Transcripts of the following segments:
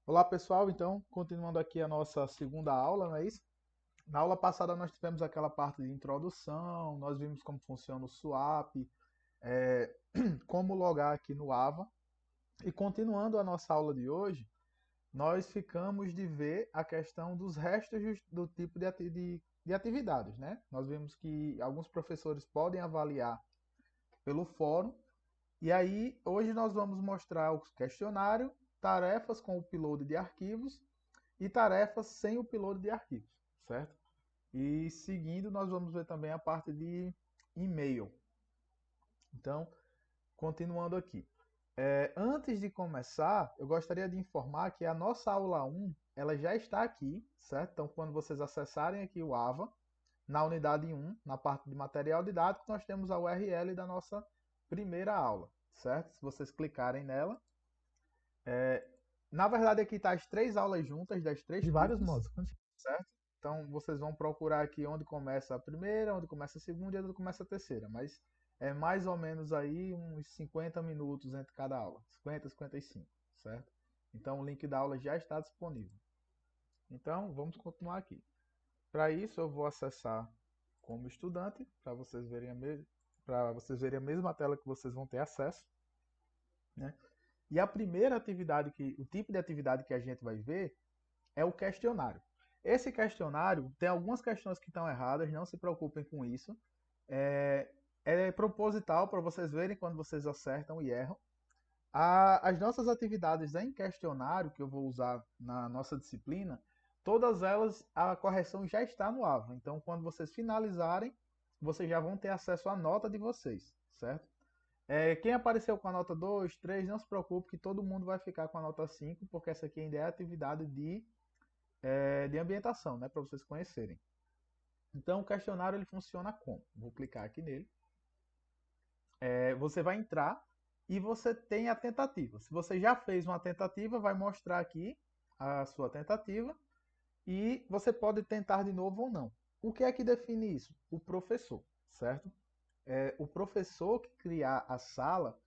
Olá pessoal, então continuando aqui a nossa segunda aula, não é isso? Na aula passada nós tivemos aquela parte de introdução, nós vimos como funciona o swap, é, como logar aqui no Ava. E continuando a nossa aula de hoje, nós ficamos de ver a questão dos restos do tipo de atividades, né? Nós vimos que alguns professores podem avaliar pelo fórum, e aí hoje nós vamos mostrar o questionário, tarefas com o upload de arquivos e tarefas sem o upload de arquivos, certo? E seguindo, nós vamos ver também a parte de e-mail. Então, continuando aqui. Antes de começar, eu gostaria de informar que a nossa aula 1 ela já está aqui, certo? Então, quando vocês acessarem aqui o AVA, na unidade 1, na parte de material didático, nós temos a URL da nossa primeira aula, certo? Se vocês clicarem nela, na verdade aqui está as três aulas juntas das três De vários turmas, modos. certo? Então vocês vão procurar aqui onde começa a primeira, onde começa a segunda e onde começa a terceira. Mas é mais ou menos aí uns 50 minutos entre cada aula. 50, 55, certo? Então o link da aula já está disponível. Então vamos continuar aqui. Para isso eu vou acessar como estudante, para vocês verem a mesma tela que vocês vão ter acesso, né? E a primeira atividade o tipo de atividade que a gente vai ver é o questionário. Esse questionário tem algumas questões que estão erradas, não se preocupem com isso. É proposital para vocês verem quando vocês acertam e erram. As nossas atividades em questionário, que eu vou usar na nossa disciplina, todas elas, a correção já está no AVA. Então, quando vocês finalizarem, vocês já vão ter acesso à nota de vocês, certo? Quem apareceu com a nota 2, 3, não se preocupe que todo mundo vai ficar com a nota 5, porque essa aqui ainda é atividade de ambientação, né, para vocês conhecerem. Então, o questionário ele funciona como? Vou clicar aqui nele. Você vai entrar e você tem a tentativa. Se você já fez uma tentativa, vai mostrar aqui a sua tentativa e você pode tentar de novo ou não. O que é que define isso? O professor, certo? O professor que criar a sala,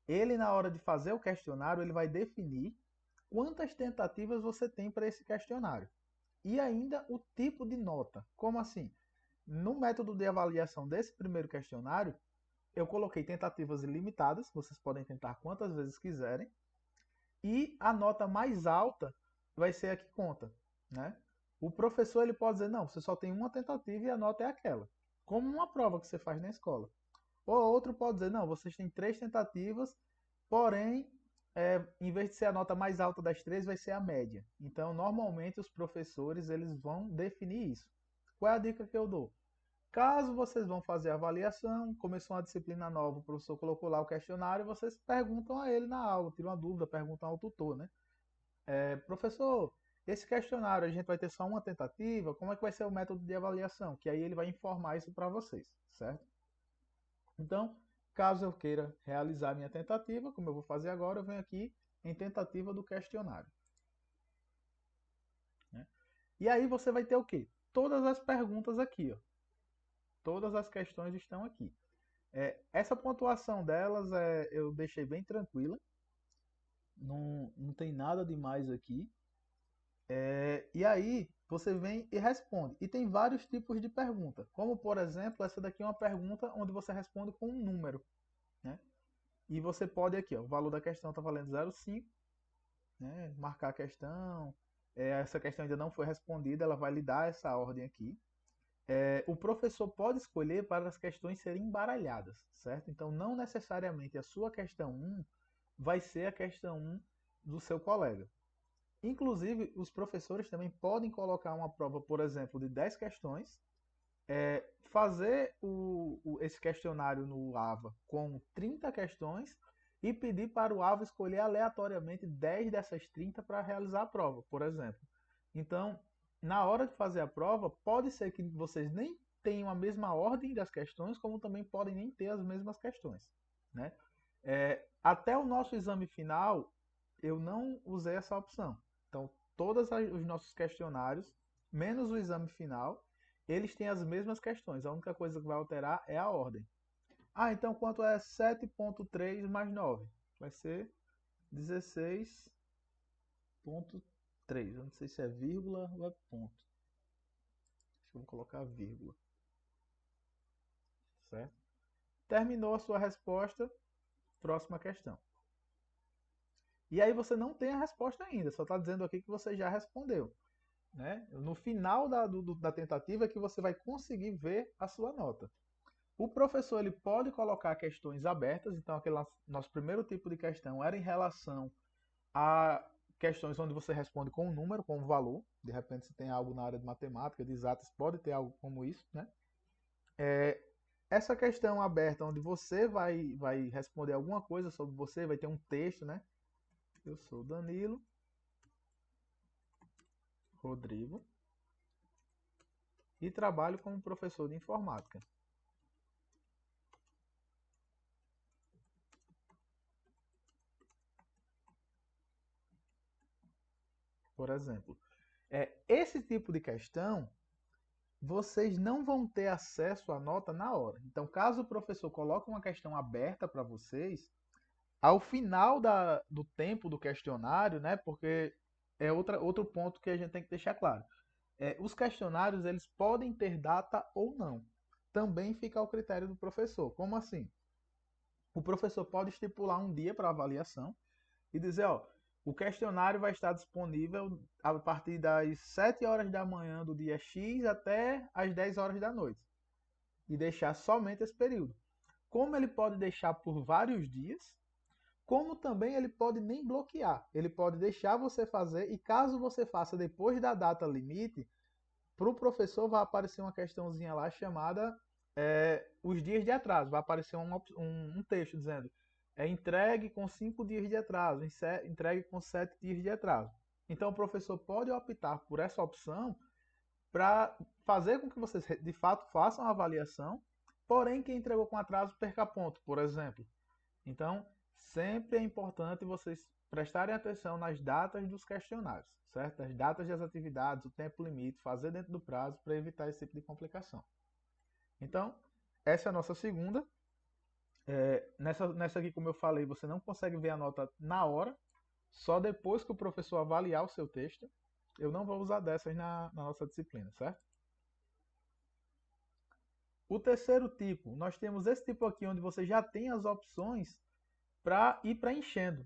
ele na hora de fazer o questionário, ele vai definir quantas tentativas você tem para esse questionário. E ainda o tipo de nota. Como assim? No método de avaliação desse primeiro questionário, eu coloquei tentativas ilimitadas, vocês podem tentar quantas vezes quiserem, e a nota mais alta vai ser a que conta, né? O professor ele pode dizer, não, você só tem uma tentativa e a nota é aquela, como uma prova que você faz na escola. Ou outro pode dizer, não, vocês têm três tentativas, porém, em vez de ser a nota mais alta das três, vai ser a média. Então, normalmente os professores eles vão definir isso. Qual é a dica que eu dou? Caso vocês vão fazer a avaliação, começou uma disciplina nova, o professor colocou lá o questionário, vocês perguntam a ele na aula, tiram uma dúvida, perguntam ao tutor, né? Professor, esse questionário a gente vai ter só uma tentativa, como é que vai ser o método de avaliação? Que aí ele vai informar isso para vocês, certo? Então, caso eu queira realizar minha tentativa, como eu vou fazer agora, eu venho aqui em tentativa do questionário, né? E aí você vai ter o quê? Todas as perguntas aqui, ó. Todas as questões estão aqui. Essa pontuação delas eu deixei bem tranquila, não tem nada demais aqui. E aí você vem e responde. E tem vários tipos de pergunta, como por exemplo, essa daqui é uma pergunta onde você responde com um número, né? E você pode aqui, ó, o valor da questão está valendo 0,5, né? Marcar a questão. Essa questão ainda não foi respondida, ela vai lhe dar essa ordem aqui. O professor pode escolher para as questões serem embaralhadas, certo? Então, não necessariamente a sua questão um vai ser a questão um do seu colega. Inclusive, os professores também podem colocar uma prova, por exemplo, de 10 questões, fazer esse questionário no AVA com 30 questões e pedir para o AVA escolher aleatoriamente 10 dessas 30 para realizar a prova, por exemplo. Então, na hora de fazer a prova, pode ser que vocês nem tenham a mesma ordem das questões, como também podem nem ter as mesmas questões, né? Até o nosso exame final, eu não usei essa opção. Então, todos os nossos questionários, menos o exame final, eles têm as mesmas questões. A única coisa que vai alterar é a ordem. Ah, então quanto é 7,3 mais 9? Vai ser 16 ponto 3. Eu não sei se é vírgula ou é ponto. Acho que eu vou colocar vírgula. Certo? Terminou a sua resposta, próxima questão. E aí você não tem a resposta ainda, só está dizendo aqui que você já respondeu. Né? No final da tentativa é que você vai conseguir ver a sua nota. O professor ele pode colocar questões abertas, então aquele nosso primeiro tipo de questão era em relação a questões onde você responde com um número, com um valor. De repente, se tem algo na área de matemática, de exatas, pode ter algo como isso, né? Essa questão aberta, onde você vai responder alguma coisa sobre você, vai ter um texto, né? Eu sou Danilo Rodrigo e trabalho como professor de informática. Por exemplo, esse tipo de questão vocês não vão ter acesso à nota na hora. Então, caso o professor coloque uma questão aberta para vocês, ao final do tempo do questionário, né? Porque é outro ponto que a gente tem que deixar claro. Os questionários eles podem ter data ou não. Também fica ao critério do professor. Como assim? O professor pode estipular um dia para avaliação e dizer, ó, o questionário vai estar disponível a partir das 7 horas da manhã do dia X até as 10 horas da noite. E deixar somente esse período. Como ele pode deixar por vários dias, como também ele pode nem bloquear. Ele pode deixar você fazer e caso você faça depois da data limite, para o professor vai aparecer uma questãozinha lá chamada os dias de atraso. Vai aparecer um texto dizendo entregue com 5 dias de atraso, entregue com 7 dias de atraso. Então o professor pode optar por essa opção para fazer com que vocês de fato façam a avaliação, porém quem entregou com atraso perca ponto, por exemplo. Então, sempre é importante vocês prestarem atenção nas datas dos questionários, certo? As datas das atividades, o tempo limite, fazer dentro do prazo para evitar esse tipo de complicação. Então, essa é a nossa segunda. Nessa aqui, como eu falei, você não consegue ver a nota na hora, só depois que o professor avaliar o seu texto. Eu não vou usar dessas na nossa disciplina, certo? O terceiro tipo, nós temos esse tipo aqui, onde você já tem as opções para ir preenchendo.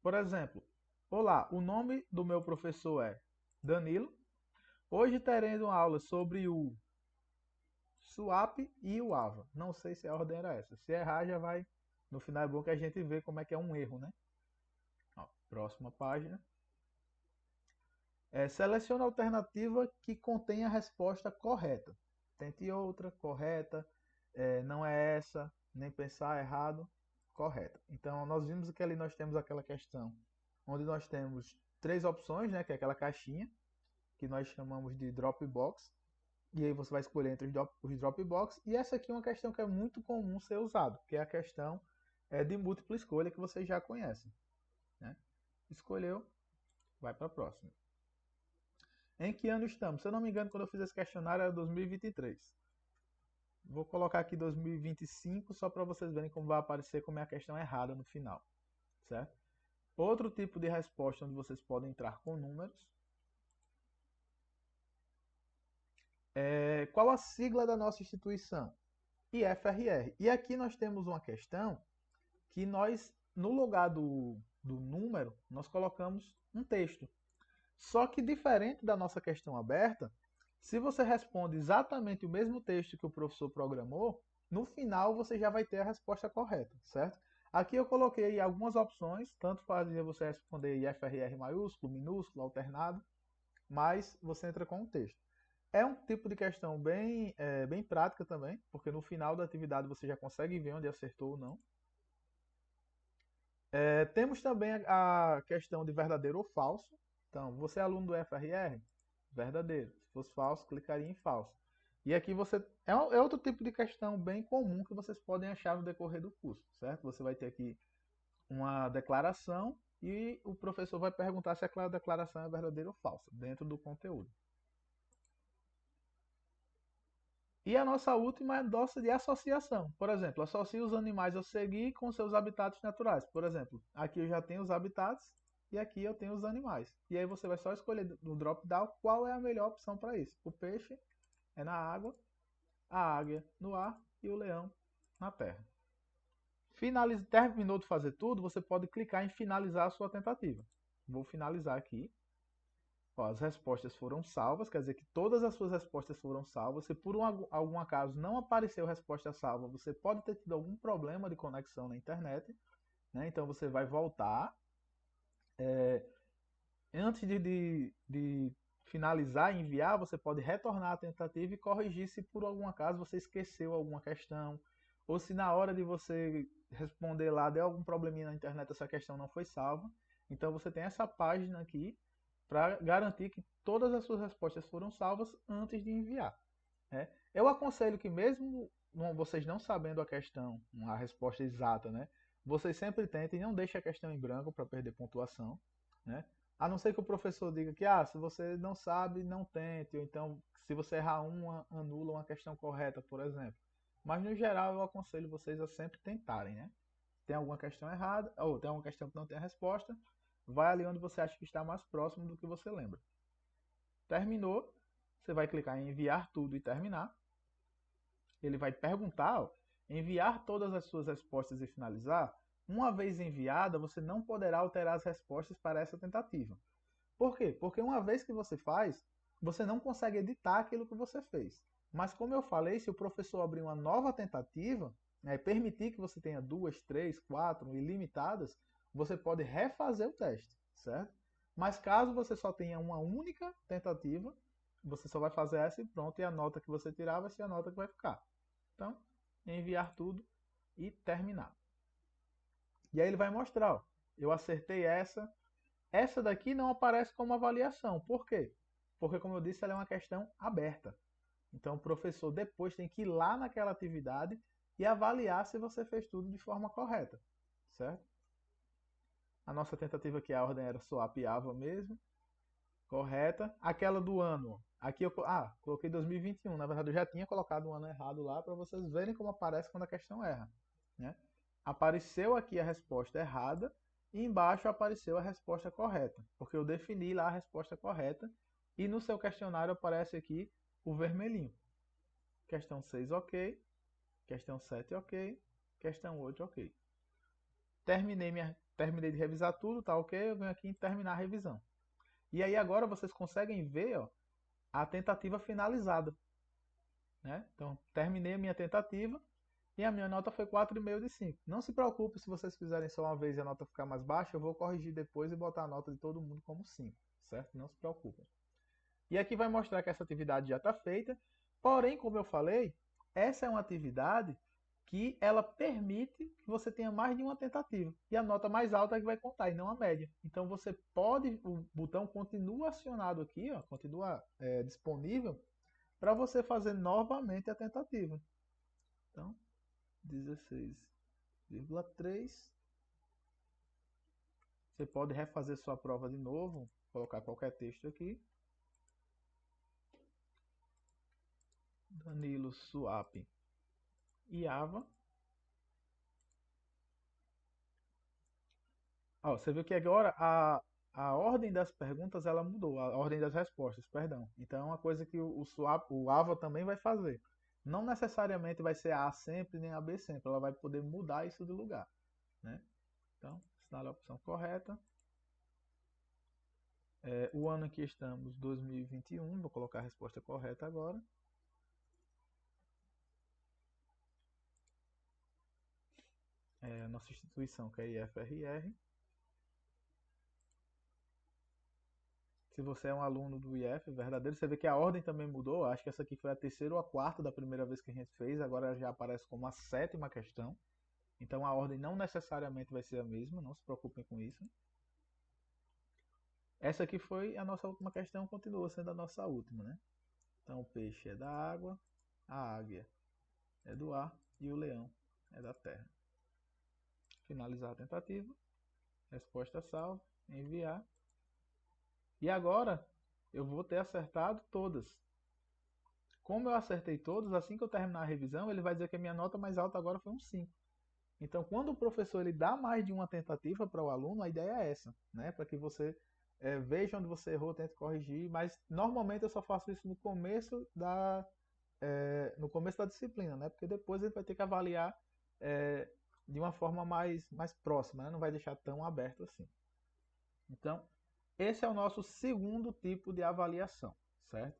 Por exemplo, olá, o nome do meu professor é Danilo. Hoje teremos uma aula sobre o SWAP e o AVA. Não sei se a ordem era essa. Se errar, já vai. No final é bom que a gente vê como é que é um erro, né? Ó, próxima página. Selecione a alternativa que contém a resposta correta. Tente outra, correta. Não é essa, nem pensar errado, correta. Então, nós vimos que ali nós temos aquela questão onde nós temos três opções, né, que é aquela caixinha que nós chamamos de Dropbox. E aí você vai escolher entre os Dropbox. E essa aqui é uma questão que é muito comum ser usado, que é a questão de múltipla escolha que vocês já conhecem. Né? Escolheu, vai para a próxima. Em que ano estamos? Se eu não me engano, quando eu fiz esse questionário era 2023. Vou colocar aqui 2025 só para vocês verem como vai aparecer como é a questão errada no final. Certo? Outro tipo de resposta onde vocês podem entrar com números. Qual a sigla da nossa instituição? IFRR. E aqui nós temos uma questão que nós, no lugar do número, nós colocamos um texto. Só que diferente da nossa questão aberta, se você responde exatamente o mesmo texto que o professor programou, no final você já vai ter a resposta correta, certo? Aqui eu coloquei algumas opções, tanto fazia você responder IFRR maiúsculo, minúsculo, alternado, mas você entra com o texto. É um tipo de questão bem prática também, porque no final da atividade você já consegue ver onde acertou ou não. Temos também a questão de verdadeiro ou falso. Então, você é aluno do FRR? Verdadeiro. Se fosse falso, clicaria em falso. E aqui você é outro tipo de questão bem comum que vocês podem achar no decorrer do curso, certo? Você vai ter aqui uma declaração e o professor vai perguntar se aquela declaração é verdadeira ou falsa, dentro do conteúdo. E a nossa última é nossa de associação. Por exemplo, associe os animais a seguir com seus habitats naturais. Por exemplo, aqui eu já tenho os habitats. e aqui eu tenho os animais. E aí você vai só escolher no drop-down qual é a melhor opção para isso. O peixe é na água, a águia no ar e o leão na terra. Terminou de fazer tudo, você pode clicar em finalizar a sua tentativa. Vou finalizar aqui. Ó, as respostas foram salvas, quer dizer que todas as suas respostas foram salvas. Se por algum acaso não apareceu resposta salva, você pode ter tido algum problema de conexão na internet, né? Então você vai voltar. Antes de finalizar e enviar, você pode retornar a tentativa e corrigir se por algum acaso você esqueceu alguma questão, ou se na hora de você responder lá deu algum probleminha na internet, essa questão não foi salva. Então você tem essa página aqui para garantir que todas as suas respostas foram salvas antes de enviar, né? Eu aconselho que mesmo vocês não sabendo a questão, a resposta exata, né, vocês sempre tentem, não deixem a questão em branco para perder pontuação, né? A não ser que o professor diga que se você não sabe, não tente, ou então se você errar uma, anula uma questão correta, por exemplo. Mas no geral eu aconselho vocês a sempre tentarem, né? Tem alguma questão errada, ou tem alguma questão que não tem a resposta, vai ali onde você acha que está mais próximo do que você lembra. Terminou, você vai clicar em enviar tudo e terminar. Ele vai perguntar, enviar todas as suas respostas e finalizar. Uma vez enviada, você não poderá alterar as respostas para essa tentativa. Por quê? Porque uma vez que você faz, você não consegue editar aquilo que você fez. Mas como eu falei, se o professor abrir uma nova tentativa, né, permitir que você tenha 2, 3, 4 ilimitadas, você pode refazer o teste, certo? Mas caso você só tenha uma única tentativa, você só vai fazer essa e pronto, e a nota que você tirar vai ser a nota que vai ficar. Então, enviar tudo e terminar. E aí ele vai mostrar, ó, eu acertei essa. Essa daqui não aparece como avaliação. Por quê? Porque, como eu disse, ela é uma questão aberta. Então, o professor depois tem que ir lá naquela atividade e avaliar se você fez tudo de forma correta, certo? A nossa tentativa aqui, a ordem era swap Ava mesmo, correta. Aquela do ano, aqui eu coloquei 2021. Na verdade, eu já tinha colocado um ano errado lá para vocês verem como aparece quando a questão erra, né? Apareceu aqui a resposta errada e embaixo apareceu a resposta correta, porque eu defini lá a resposta correta e no seu questionário aparece aqui o vermelhinho. Questão 6, ok. Questão 7, ok. Questão 8, ok. Terminei de revisar tudo, tá ok? Eu venho aqui em terminar a revisão. E aí agora vocês conseguem ver, ó, a tentativa finalizada, né? Então, terminei a minha tentativa e a minha nota foi 4,5 de 5. Não se preocupe se vocês fizerem só uma vez e a nota ficar mais baixa, eu vou corrigir depois e botar a nota de todo mundo como 5, certo? Não se preocupem. E aqui vai mostrar que essa atividade já está feita, porém, como eu falei, essa é uma atividade que ela permite que você tenha mais de uma tentativa. E a nota mais alta é que vai contar, e não a média. Então você pode, o botão continua acionado aqui, ó, continua disponível para você fazer novamente a tentativa. Então, 16,3. Você pode refazer sua prova de novo, colocar qualquer texto aqui. Danilo Swap e Ava. Ó, você viu que agora a ordem das perguntas ela mudou, a ordem das respostas, perdão. Então é uma coisa que o Ava também vai fazer. Não necessariamente vai ser A sempre nem a B sempre, ela vai poder mudar isso de lugar, né? Então, assinale a opção correta. O ano em que estamos, 2021, vou colocar a resposta correta agora. A nossa instituição, que é IFRR. Se você é um aluno do IF verdadeiro, você vê que a ordem também mudou. Acho que essa aqui foi a terceira ou a quarta da primeira vez que a gente fez, agora já aparece como a sétima questão. Então a ordem não necessariamente vai ser a mesma, não se preocupem com isso. Essa aqui foi a nossa última questão, continua sendo a nossa última, né? Então o peixe é da água, a águia é do ar e o leão é da terra. Finalizar a tentativa, resposta salva, enviar. E agora eu vou ter acertado todas. Como eu acertei todas, assim que eu terminar a revisão, ele vai dizer que a minha nota mais alta agora foi um 5. Então, quando o professor ele dá mais de uma tentativa para o aluno, a ideia é essa, né? Para que você veja onde você errou, tente corrigir, mas normalmente eu só faço isso no começo da disciplina, né? Porque depois ele vai ter que avaliar é, de uma forma mais próxima, né? Não vai deixar tão aberto assim. Então, esse é o nosso segundo tipo de avaliação, certo?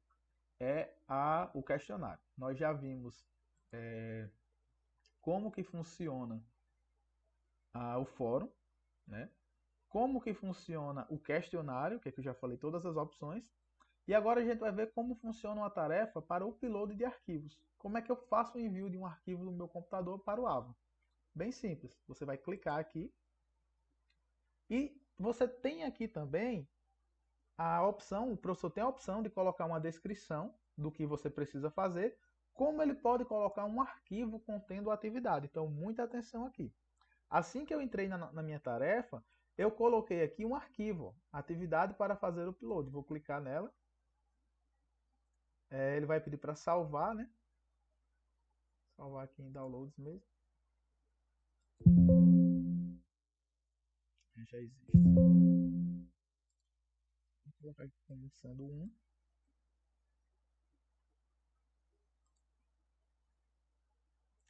O questionário. Nós já vimos como que funciona o fórum, né? Como que funciona o questionário, que é que eu já falei todas as opções. E agora a gente vai ver como funciona uma tarefa para o upload de arquivos. Como é que eu faço o envio de um arquivo do meu computador para o Ava? Bem simples. Você vai clicar aqui e você tem aqui também a opção, o professor tem a opção de colocar uma descrição do que você precisa fazer, como ele pode colocar um arquivo contendo a atividade. Então, muita atenção aqui. Assim que eu entrei na minha tarefa, eu coloquei aqui um arquivo, atividade para fazer o upload. Vou clicar nela. Ele vai pedir para salvar, né? Salvar aqui em downloads mesmo. Já existe. Vou colocar aqui como sendo 1.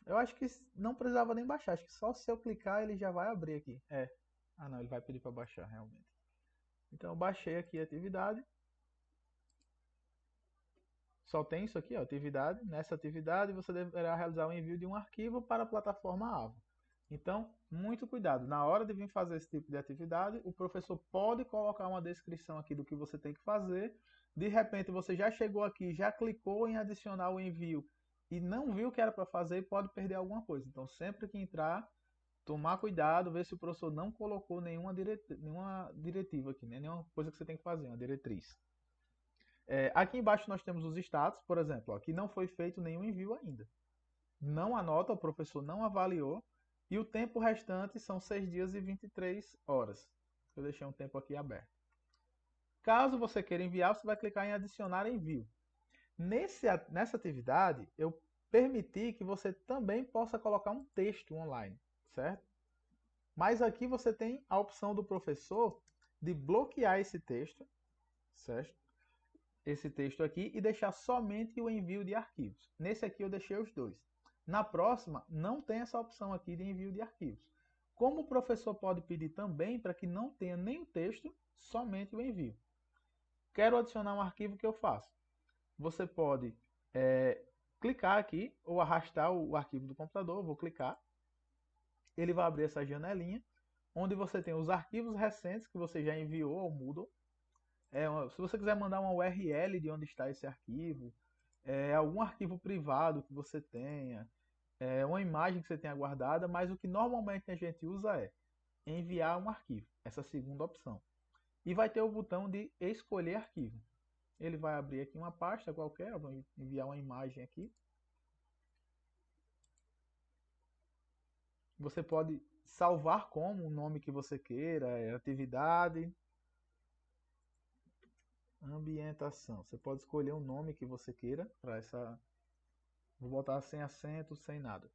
Eu acho que não precisava nem baixar. Acho que só se eu clicar ele já vai abrir aqui. Ah não, ele vai pedir para baixar realmente. Então eu baixei aqui a atividade. Só tem isso aqui, ó, atividade. Nessa atividade você deverá realizar o envio de um arquivo para a plataforma Ava. Então, muito cuidado. Na hora de vir fazer esse tipo de atividade, o professor pode colocar uma descrição aqui do que você tem que fazer. De repente você já chegou aqui, já clicou em adicionar o envio e não viu o que era para fazer e pode perder alguma coisa. Então, sempre que entrar, tomar cuidado, ver se o professor não colocou nenhuma diretiva aqui, né? Nenhuma coisa que você tem que fazer, uma diretriz. Aqui embaixo nós temos os status, por exemplo, ó, que não foi feito nenhum envio ainda. Não anota, o professor não avaliou, e o tempo restante são 6 dias e 23 horas. Eu deixei um tempo aqui aberto. Caso você queira enviar, você vai clicar em adicionar envio. Nessa atividade, eu permiti que você também possa colocar um texto online, certo? Mas aqui você tem a opção do professor de bloquear esse texto, certo? Esse texto aqui e deixar somente o envio de arquivos. Nesse aqui eu deixei os dois. Na próxima, não tem essa opção aqui de envio de arquivos. Como o professor pode pedir também para que não tenha nem o texto, somente o envio. Quero adicionar um arquivo que eu faço. Você pode clicar aqui ou arrastar o arquivo do computador. Vou clicar. Ele vai abrir essa janelinha, onde você tem os arquivos recentes que você já enviou ao Moodle. Se você quiser mandar uma URL de onde está esse arquivo, algum arquivo privado que você tenha, uma imagem que você tenha guardada, mas o que normalmente a gente usa é enviar um arquivo, essa segunda opção. E vai ter o botão de escolher arquivo. Ele vai abrir aqui uma pasta qualquer, eu vou enviar uma imagem aqui. Você pode salvar como o nome que você queira, atividade, ambientação. Você pode escolher o nome que você queira para essa. Vou botar sem acento, sem nada.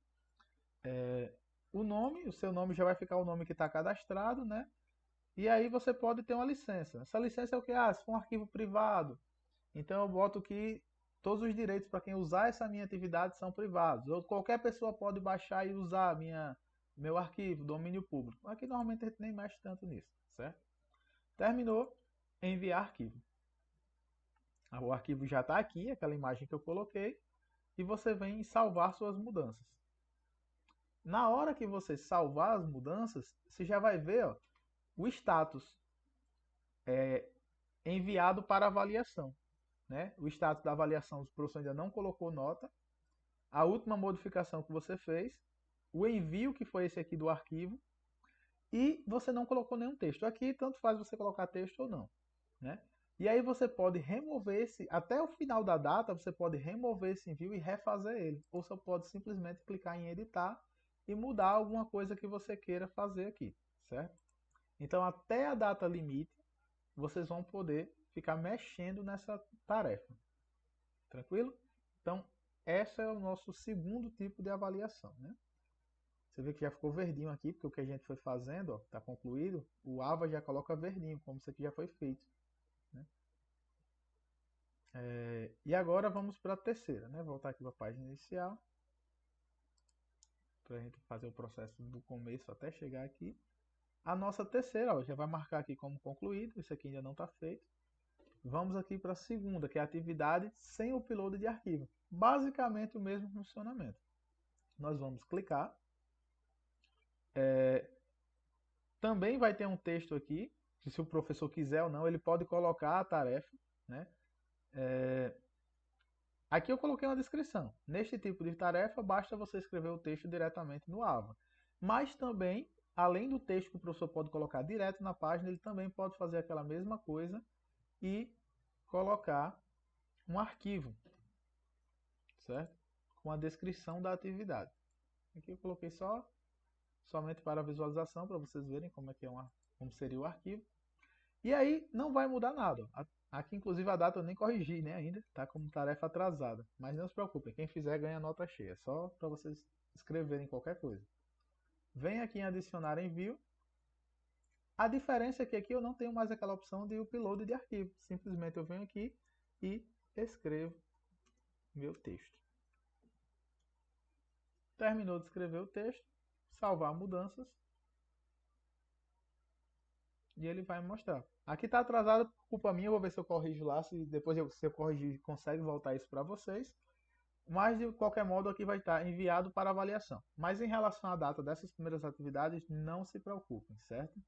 O seu nome já vai ficar o nome que está cadastrado, né? E aí você pode ter uma licença. Essa licença é o que? Se for um arquivo privado, então eu boto que todos os direitos para quem usar essa minha atividade são privados. Ou qualquer pessoa pode baixar e usar meu arquivo, domínio público. Aqui normalmente a gente nem mexe tanto nisso, certo? Terminou, enviar arquivo. O arquivo já está aqui, aquela imagem que eu coloquei, e você vem salvar suas mudanças. Na hora que você salvar as mudanças, você já vai ver o status enviado para avaliação. Né? O status da avaliação, o professor ainda não colocou nota, a última modificação que você fez, o envio que foi esse aqui do arquivo, e você não colocou nenhum texto. Aqui tanto faz você colocar texto ou não. Né? E aí você pode remover até o final da data, você pode remover esse envio e refazer ele. Ou você pode simplesmente clicar em editar e mudar alguma coisa que você queira fazer aqui, certo? Então até a data limite, vocês vão poder ficar mexendo nessa tarefa. Tranquilo? Então, esse é o nosso segundo tipo de avaliação. Né? Você vê que já ficou verdinho aqui, porque o que a gente foi fazendo, ó, está concluído, o AVA já coloca verdinho, como isso aqui já foi feito, né? E agora vamos para a terceira, né? Voltar aqui para a página inicial, para a gente fazer o processo do começo até chegar aqui. A nossa terceira, ó, já vai marcar aqui como concluído, isso aqui ainda não está feito. Vamos aqui para a segunda, que é a atividade sem o upload de arquivo. Basicamente o mesmo funcionamento. Nós vamos clicar. Também vai ter um texto aqui, que se o professor quiser ou não, ele pode colocar a tarefa, né? Aqui eu coloquei uma descrição. Neste tipo de tarefa, basta você escrever o texto diretamente no AVA. Mas também, além do texto que o professor pode colocar direto na página, ele também pode fazer aquela mesma coisa e colocar um arquivo, certo? Com a descrição da atividade. Aqui eu coloquei somente para visualização, para vocês verem como é que como seria o arquivo. E aí não vai mudar nada. Aqui inclusive a data eu nem corrigi, né, ainda, está como tarefa atrasada. Mas não se preocupem, quem fizer ganha nota cheia, só para vocês escreverem qualquer coisa. Vem aqui em adicionar envio. A diferença é que aqui eu não tenho mais aquela opção de upload de arquivo. Simplesmente eu venho aqui e escrevo meu texto. Terminou de escrever o texto, salvar mudanças. E ele vai me mostrar. Aqui está atrasado por culpa minha, eu vou ver se eu corrijo lá, se depois se eu corrigir consegue voltar isso para vocês. Mas de qualquer modo aqui vai estar enviado para avaliação. Mas em relação à data dessas primeiras atividades, não se preocupem, certo?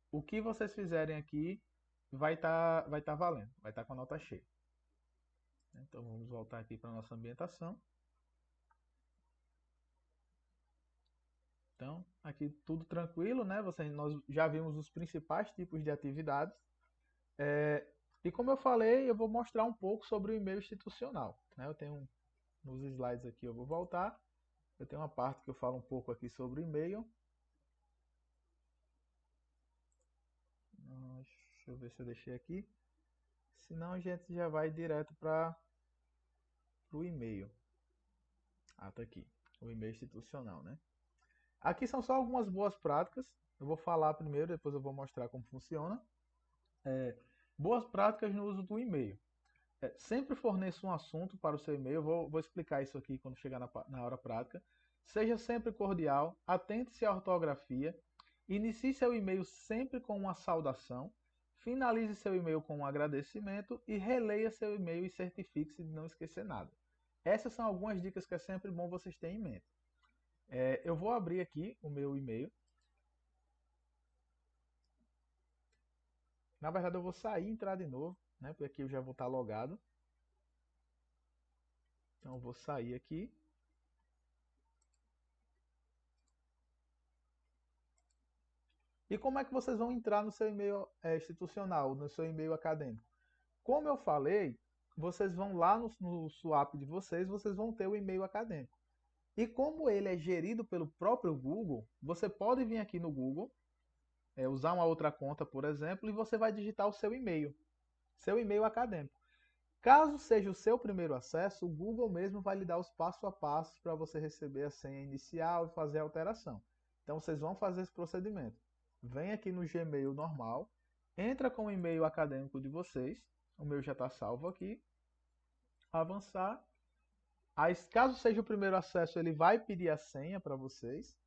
O que vocês fizerem aqui vai tá valendo, vai estar com a nota cheia. Então vamos voltar aqui para a nossa ambientação. Então, aqui tudo tranquilo, né? Nós já vimos os principais tipos de atividades. E como eu falei, eu vou mostrar um pouco sobre o e-mail institucional, né? Eu tenho nos slides aqui, eu vou voltar. Eu tenho uma parte que eu falo um pouco aqui sobre o e-mail. Deixa eu ver se eu deixei aqui. Senão a gente já vai direto para o e-mail. Tá aqui. O e-mail institucional, né? Aqui são só algumas boas práticas. Eu vou falar primeiro, depois eu vou mostrar como funciona. Boas práticas no uso do e-mail. Sempre forneça um assunto para o seu e-mail. Vou explicar isso aqui quando chegar na hora prática. Seja sempre cordial, atente-se à ortografia, inicie seu e-mail sempre com uma saudação, finalize seu e-mail com um agradecimento e releia seu e-mail e certifique-se de não esquecer nada. Essas são algumas dicas que é sempre bom vocês terem em mente. Eu vou abrir aqui o meu e-mail. Na verdade eu vou sair e entrar de novo, né? Porque aqui eu já vou estar logado. Então eu vou sair aqui. E como é que vocês vão entrar no seu e-mail institucional, no seu e-mail acadêmico? Como eu falei, vocês vão lá no swap de vocês vão ter o e-mail acadêmico. E como ele é gerido pelo próprio Google, você pode vir aqui no Google, usar uma outra conta, por exemplo, e você vai digitar o seu e-mail acadêmico. Caso seja o seu primeiro acesso, o Google mesmo vai lhe dar os passo a passo para você receber a senha inicial e fazer a alteração. Então vocês vão fazer esse procedimento. Vem aqui no Gmail normal, entra com o e-mail acadêmico de vocês, o meu já está salvo aqui, avançar. Aí, caso seja o primeiro acesso, ele vai pedir a senha para vocês.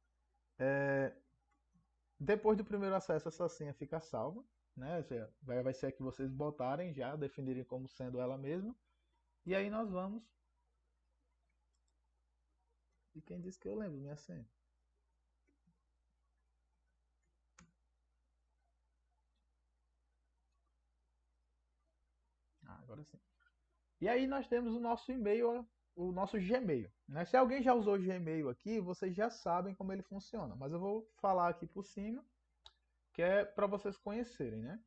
Depois do primeiro acesso, essa senha fica salva, né? Vai ser a que vocês botarem já, definirem como sendo ela mesma. E aí nós vamos. E quem disse que eu lembro minha senha? Agora sim. E aí nós temos o nosso e-mail, o nosso Gmail, né? Se alguém já usou o Gmail aqui, vocês já sabem como ele funciona. Mas eu vou falar aqui por cima, que é para vocês conhecerem, né?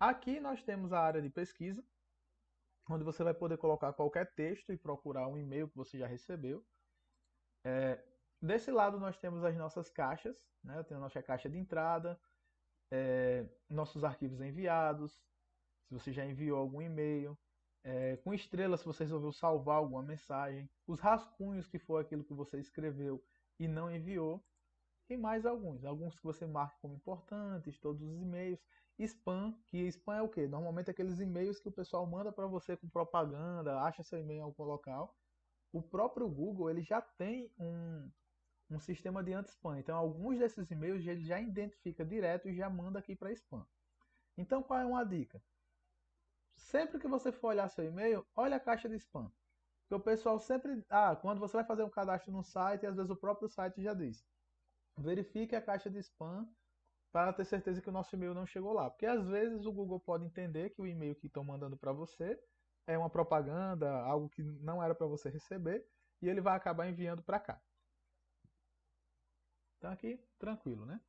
Aqui nós temos a área de pesquisa, onde você vai poder colocar qualquer texto e procurar um e-mail que você já recebeu. Desse lado nós temos as nossas caixas, né? Eu tenho a nossa caixa de entrada, nossos arquivos enviados, se você já enviou algum e-mail, Com estrela se você resolveu salvar alguma mensagem, os rascunhos que foi aquilo que você escreveu e não enviou, e mais alguns que você marca como importantes, todos os e-mails, spam, que spam é o quê? Normalmente aqueles e-mails que o pessoal manda para você com propaganda, acha seu e-mail em algum local. O próprio Google ele já tem um sistema de anti-spam, então alguns desses e-mails ele já identifica direto e já manda aqui para spam. Então qual é uma dica? Sempre que você for olhar seu e-mail, olha a caixa de spam. Porque o pessoal sempre. Quando você vai fazer um cadastro no site, às vezes o próprio site já diz. Verifique a caixa de spam para ter certeza que o nosso e-mail não chegou lá. Porque às vezes o Google pode entender que o e-mail que estão mandando para você é uma propaganda, algo que não era para você receber, e ele vai acabar enviando para cá. Então aqui, tranquilo, né?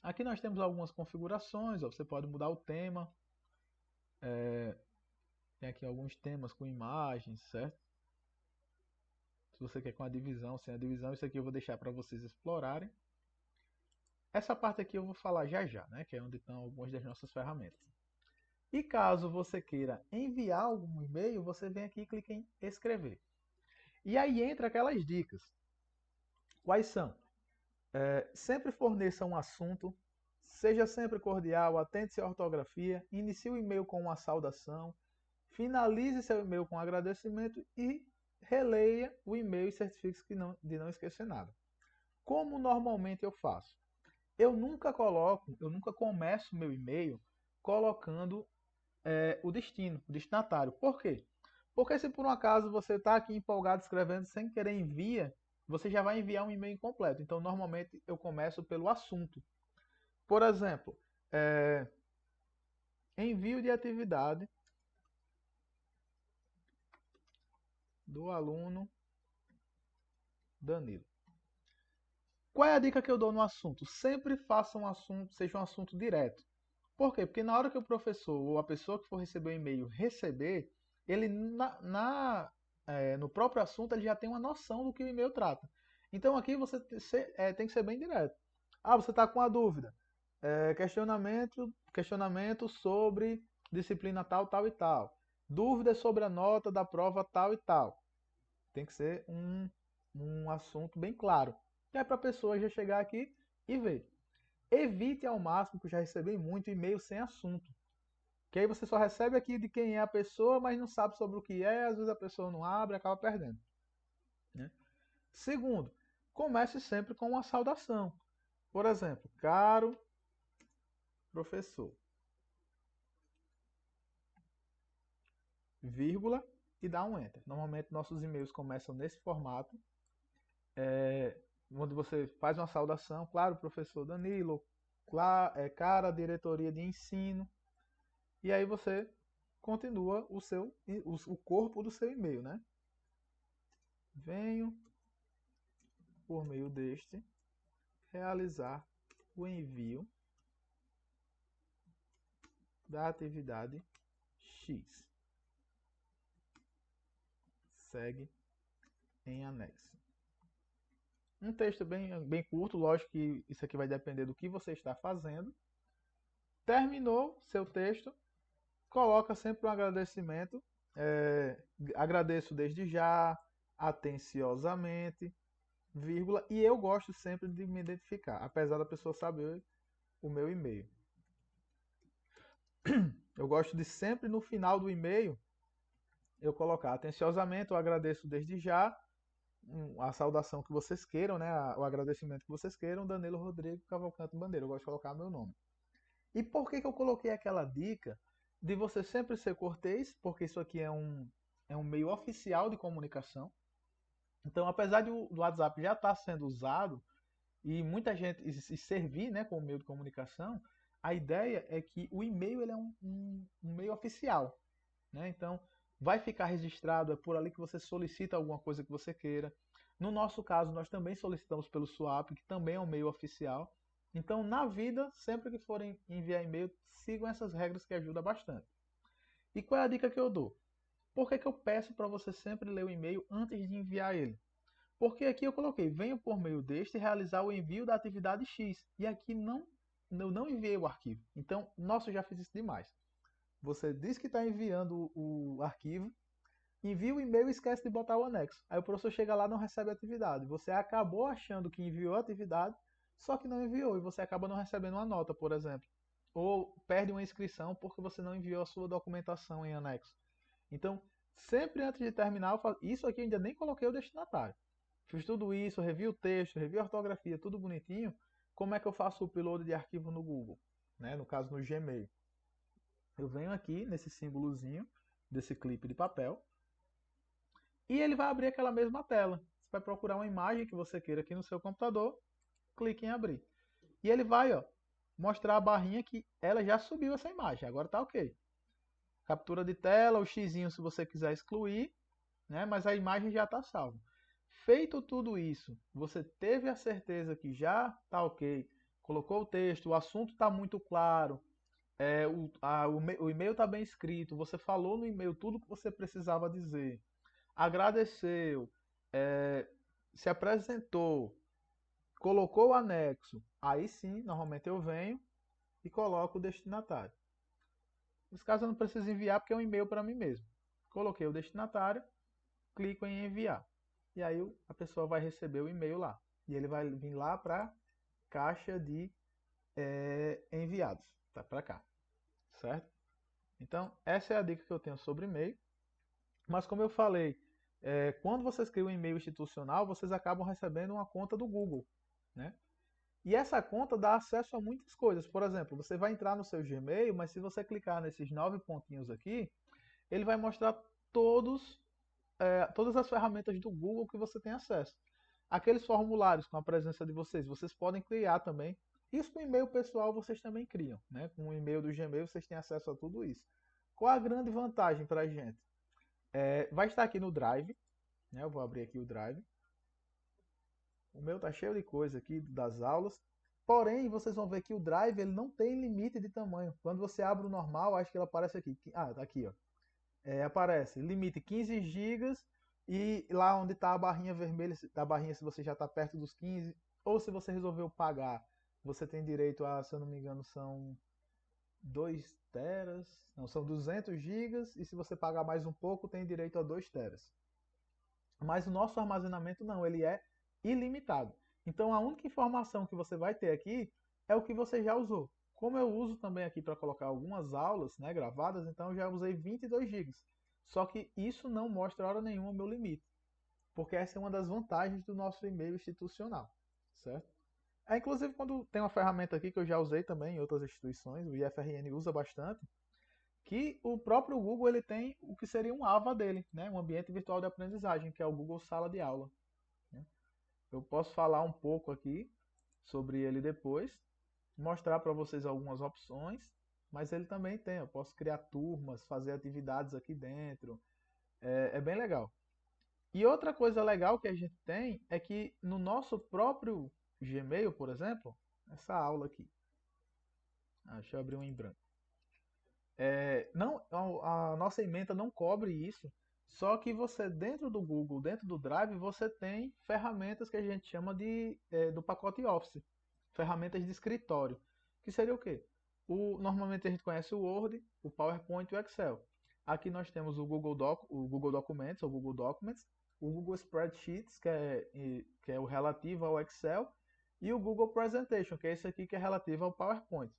Aqui nós temos algumas configurações, ó, você pode mudar o tema. Tem aqui alguns temas com imagens, certo? Se você quer com a divisão, sem a divisão, isso aqui eu vou deixar para vocês explorarem. Essa parte aqui eu vou falar já já, né? Que é onde estão algumas das nossas ferramentas. E caso você queira enviar algum e-mail, você vem aqui e clica em escrever. E aí entra aquelas dicas. Quais são? Sempre forneça um assunto, seja sempre cordial, atente-se à ortografia, inicie o e-mail com uma saudação, finalize seu e-mail com agradecimento e releia o e-mail e certifique-se de não esquecer nada. Como normalmente eu faço? Eu nunca começo meu e-mail colocando o destino, o destinatário. Por quê? Porque se por um acaso você está aqui empolgado escrevendo sem querer envia, você já vai enviar um e-mail incompleto. Então, normalmente eu começo pelo assunto. Por exemplo, envio de atividade do aluno Danilo. Qual é a dica que eu dou no assunto? Sempre faça um assunto, seja um assunto direto. Por quê? Porque na hora que o professor ou a pessoa que for receber o e-mail receber, ele no próprio assunto ele já tem uma noção do que o e-mail trata. Então aqui você tem que ser bem direto. Você está com a dúvida. Questionamento sobre disciplina tal, tal e tal. Dúvidas sobre a nota da prova tal e tal. Tem que ser um assunto bem claro. Que é para a pessoa já chegar aqui e ver. Evite ao máximo, que eu já recebi muito e-mail sem assunto. Que aí você só recebe aqui de quem é a pessoa, mas não sabe sobre o que é, às vezes a pessoa não abre e acaba perdendo. Né? Segundo, comece sempre com uma saudação. Por exemplo, caro professor, vírgula e dá um enter. Normalmente nossos e-mails começam nesse formato, onde você faz uma saudação, claro, professor Danilo, cara diretoria de ensino, e aí você continua o corpo do seu e-mail, né? Venho, por meio deste, realizar o envio da atividade X. Segue em anexo. Um texto bem curto, lógico que isso aqui vai depender do que você está fazendo. Terminou seu texto, coloca sempre um agradecimento. Agradeço desde já, atenciosamente, vírgula, e eu gosto sempre de me identificar, apesar da pessoa saber o meu e-mail. Eu gosto de sempre no final do e-mail eu colocar atenciosamente, eu agradeço desde já, a saudação que vocês queiram, né, o agradecimento que vocês queiram, Danilo Rodrigo Cavalcante Bandeira, eu gosto de colocar meu nome. E por que eu coloquei aquela dica de você sempre ser cortês? Porque isso aqui é um meio oficial de comunicação. Então, apesar do WhatsApp já estar sendo usado e muita gente se servir, né, como meio de comunicação, a ideia é que o e-mail ele é um meio oficial, né? Então, vai ficar registrado, é por ali que você solicita alguma coisa que você queira. No nosso caso, nós também solicitamos pelo SWAP, que também é um meio oficial. Então, na vida, sempre que forem enviar e-mail, sigam essas regras que ajudam bastante. E qual é a dica que eu dou? Por que eu peço para você sempre ler o e-mail antes de enviar ele? Porque aqui eu coloquei, venho por meio deste realizar o envio da atividade X. E aqui eu não enviei o arquivo. Então, nossa, eu já fiz isso demais. Você diz que está enviando o arquivo, envia o e-mail e esquece de botar o anexo. Aí o professor chega lá e não recebe a atividade. Você acabou achando que enviou a atividade, só que não enviou, e você acaba não recebendo uma nota, por exemplo. Ou perde uma inscrição porque você não enviou a sua documentação em anexo. Então, sempre antes de terminar, isso aqui eu ainda nem coloquei o destinatário. Fiz tudo isso, revi o texto, revi a ortografia, tudo bonitinho. Como é que eu faço o upload de arquivo no Google? Né? No caso, no Gmail. Eu venho aqui nesse símbolozinho desse clipe de papel e ele vai abrir aquela mesma tela. Você vai procurar uma imagem que você queira aqui no seu computador, clique em abrir. E ele vai, ó, mostrar a barrinha que ela já subiu essa imagem. Agora tá ok. Captura de tela, o xizinho se você quiser excluir, né? Mas a imagem já está salva. Feito tudo isso, você teve a certeza que já está ok, colocou o texto, o assunto está muito claro, o e-mail está bem escrito, você falou no e-mail tudo que você precisava dizer, agradeceu, é, se apresentou, colocou o anexo, aí sim, normalmente eu venho e coloco o destinatário. Nesse caso eu não preciso enviar porque é um e-mail para mim mesmo. Coloquei o destinatário, clico em enviar. E aí a pessoa vai receber o e-mail lá. E ele vai vir lá para a caixa de enviados. Tá para cá. Certo? Então, essa é a dica que eu tenho sobre e-mail. Mas como eu falei, quando vocês criam um e-mail institucional, vocês acabam recebendo uma conta do Google. Né? E essa conta dá acesso a muitas coisas. Por exemplo, você vai entrar no seu Gmail, mas se você clicar nesses 9 pontinhos aqui, ele vai mostrar todas as ferramentas do Google que você tem acesso. Aqueles formulários com a presença de vocês, vocês podem criar também. Isso com e-mail pessoal vocês também criam. Né? Com o e-mail do Gmail vocês têm acesso a tudo isso. Qual a grande vantagem para a gente? Vai estar aqui no Drive. Né? Eu vou abrir aqui o Drive. O meu tá cheio de coisa aqui das aulas. Porém, vocês vão ver que o Drive ele não tem limite de tamanho. Quando você abre o normal, acho que ele aparece aqui. Ah, tá aqui, ó. Aparece limite 15 gigas e lá onde está a barrinha vermelha, da barrinha se você já está perto dos 15, ou se você resolveu pagar, você tem direito a, se eu não me engano, são 2 teras, não, são 200 gigas, e se você pagar mais um pouco, tem direito a 2 teras. Mas o nosso armazenamento não, ele é ilimitado. Então a única informação que você vai ter aqui é o que você já usou. Como eu uso também aqui para colocar algumas aulas, né, gravadas, então eu já usei 22 gigas. Só que isso não mostra hora nenhuma o meu limite, porque essa é uma das vantagens do nosso e-mail institucional, certo? Inclusive quando tem uma ferramenta aqui que eu já usei também em outras instituições, o IFRN usa bastante, que o próprio Google ele tem o que seria um AVA dele, né? Um ambiente virtual de aprendizagem, que é o Google Sala de Aula. Né? Eu posso falar um pouco aqui sobre ele depois, mostrar para vocês algumas opções, mas ele também tem, eu posso criar turmas, fazer atividades aqui dentro, é bem legal. E outra coisa legal que a gente tem é que no nosso próprio Gmail, por exemplo, essa aula aqui, deixa eu abrir um em branco. Não, a nossa ementa não cobre isso, só que você dentro do Google, dentro do Drive, você tem ferramentas que a gente chama do pacote Office, ferramentas de escritório, que seria o quê? Normalmente a gente conhece o Word, o PowerPoint e o Excel. Aqui nós temos o Google Documents, ou Google Documents, o Google Spreadsheets, que é o relativo ao Excel, e o Google Presentation, que é esse aqui que é relativo ao PowerPoint.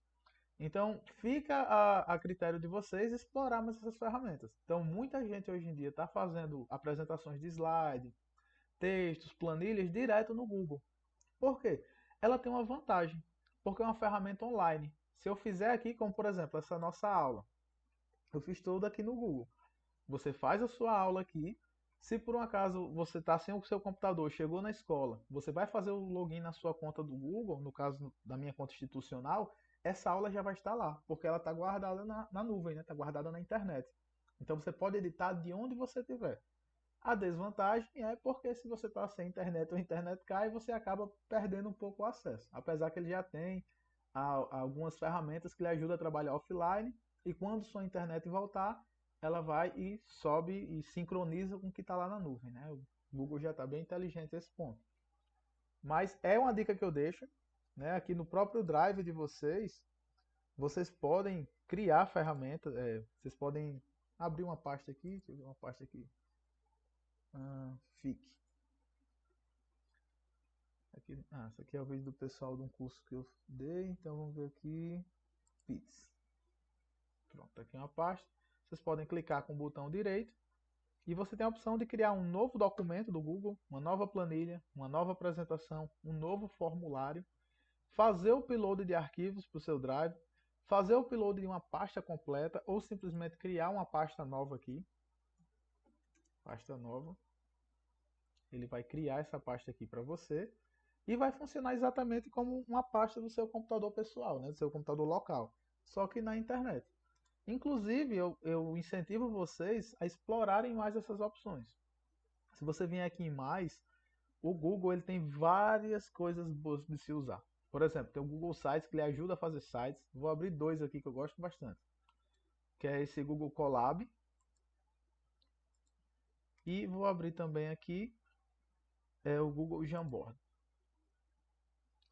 Então, fica a critério de vocês explorar mais essas ferramentas. Então, muita gente hoje em dia está fazendo apresentações de slide, textos, planilhas direto no Google. Por quê? Ela tem uma vantagem, porque é uma ferramenta online. Se eu fizer aqui, como por exemplo, essa nossa aula, eu fiz tudo aqui no Google. Você faz a sua aula aqui. Se por um acaso você está sem o seu computador, chegou na escola, você vai fazer o login na sua conta do Google, no caso da minha conta institucional, essa aula já vai estar lá, porque ela está guardada na nuvem, está, né? Tá guardada na internet. Então você pode editar de onde você estiver. A desvantagem é porque se você está sem internet ou a internet cai, você acaba perdendo um pouco o acesso. Apesar que ele já tem algumas ferramentas que lhe ajudam a trabalhar offline, e quando sua internet voltar, ela vai e sobe e sincroniza com o que está lá na nuvem. Né? O Google já está bem inteligente nesse ponto. Mas é uma dica que eu deixo. Né? Aqui no próprio Drive de vocês, vocês podem criar ferramentas, vocês podem abrir uma pasta aqui, deixa eu ver uma pasta aqui, fique. Aqui, esse aqui é o vídeo do pessoal de um curso que eu dei, então vamos ver aqui, Pix. Pronto, aqui é uma pasta, vocês podem clicar com o botão direito, e você tem a opção de criar um novo documento do Google, uma nova planilha, uma nova apresentação, um novo formulário, fazer o upload de arquivos para o seu Drive, fazer o upload de uma pasta completa ou simplesmente criar uma pasta nova aqui. Pasta nova. Ele vai criar essa pasta aqui para você e vai funcionar exatamente como uma pasta do seu computador pessoal, né, do seu computador local, só que na internet. Inclusive, eu incentivo vocês a explorarem mais essas opções. Se você vier aqui em mais, o Google ele tem várias coisas boas de se usar. Por exemplo, tem o Google Sites que lhe ajuda a fazer sites. Vou abrir dois aqui que eu gosto bastante. Que é esse Google Colab. E vou abrir também aqui o Google Jamboard.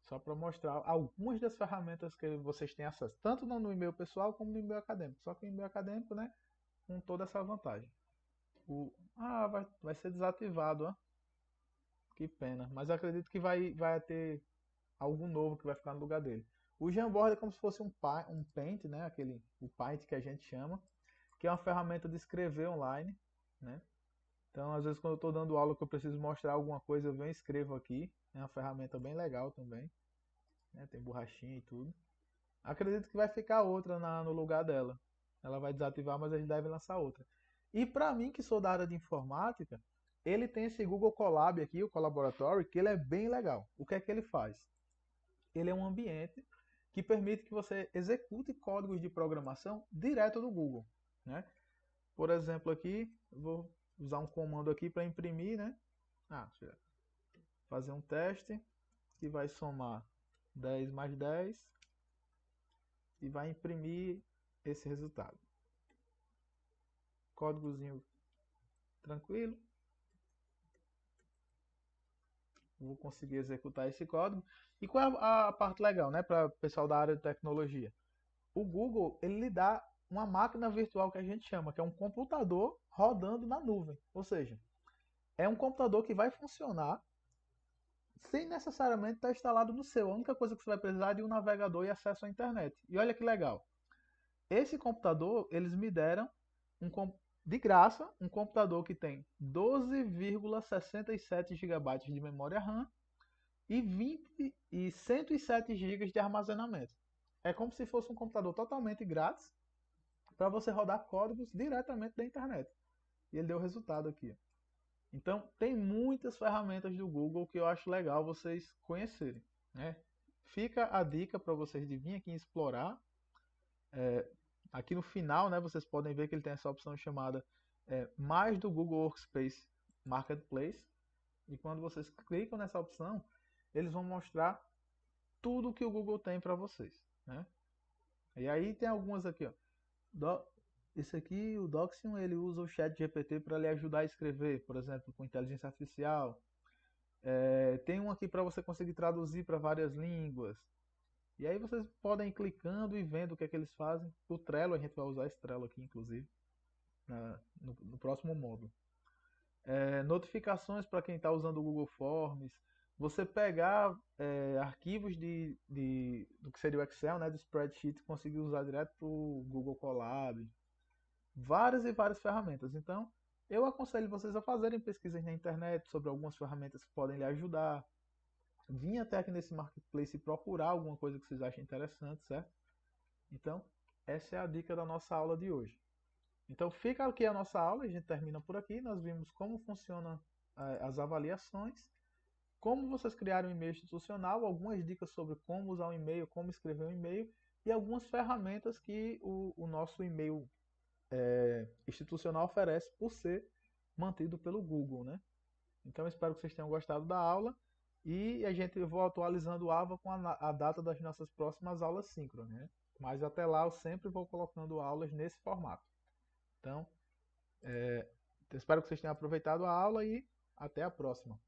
Só para mostrar algumas das ferramentas que vocês têm acesso. Tanto no e-mail pessoal como no e-mail acadêmico. Só que o e-mail acadêmico, né, com toda essa vantagem. Vai ser desativado, ó. Que pena. Mas eu acredito que vai ter algo novo que vai ficar no lugar dele. O Jamboard é como se fosse um Paint, né? O Paint que a gente chama, que é uma ferramenta de escrever online, né? Então, às vezes, quando eu estou dando aula que eu preciso mostrar alguma coisa, eu venho e escrevo aqui. É uma ferramenta bem legal também, né? Tem borrachinha e tudo. Acredito que vai ficar outra no lugar dela. Ela vai desativar, mas a gente deve lançar outra. E para mim, que sou da área de informática, ele tem esse Google Colab aqui, o Collaboratory, que ele é bem legal. O que é que ele faz? Ele é um ambiente que permite que você execute códigos de programação direto do Google, né? Por exemplo, aqui, vou usar um comando aqui para imprimir, né? Fazer um teste que vai somar 10 mais 10 e vai imprimir esse resultado. Códigozinho tranquilo. Vou conseguir executar esse código. E qual é a parte legal, né, para o pessoal da área de tecnologia? O Google, ele lhe dá uma máquina virtual que a gente chama, que é um computador rodando na nuvem. Ou seja, é um computador que vai funcionar sem necessariamente estar instalado no seu. A única coisa que você vai precisar é de um navegador e acesso à internet. E olha que legal. Esse computador, eles me deram de graça um computador que tem 12,67 GB de memória RAM e 107 GB de armazenamento. É como se fosse um computador totalmente grátis para você rodar códigos diretamente da internet. E ele deu o resultado aqui. Então, tem muitas ferramentas do Google que eu acho legal vocês conhecerem, né? Fica a dica para vocês de vir aqui explorar. Aqui no final, né, vocês podem ver que ele tem essa opção chamada mais do Google Workspace Marketplace. E quando vocês clicam nessa opção, eles vão mostrar tudo que o Google tem para vocês, né? E aí tem algumas aqui, ó. Esse aqui, o Doxion, ele usa o chat GPT para lhe ajudar a escrever, por exemplo, com inteligência artificial. Tem um aqui para você conseguir traduzir para várias línguas. E aí vocês podem ir clicando e vendo o que é que eles fazem. O Trello, a gente vai usar esse Trello aqui, inclusive, no próximo módulo. Notificações para quem está usando o Google Forms. Você pegar arquivos do que seria o Excel, né, do spreadsheet, e conseguir usar direto para o Google Colab. Várias e várias ferramentas. Então, eu aconselho vocês a fazerem pesquisas na internet sobre algumas ferramentas que podem lhe ajudar. Vim até aqui nesse marketplace e procurar alguma coisa que vocês achem interessante, certo? Então, essa é a dica da nossa aula de hoje. Então, fica aqui a nossa aula, a gente termina por aqui. Nós vimos como funcionam as avaliações, como vocês criarem um e-mail institucional, algumas dicas sobre como usar um e-mail, como escrever um e-mail e algumas ferramentas que o nosso e-mail institucional oferece por ser mantido pelo Google, né? Então, espero que vocês tenham gostado da aula e a gente vai atualizando o AVA com a data das nossas próximas aulas síncronas, né? Mas até lá eu sempre vou colocando aulas nesse formato. Então, espero que vocês tenham aproveitado a aula e até a próxima.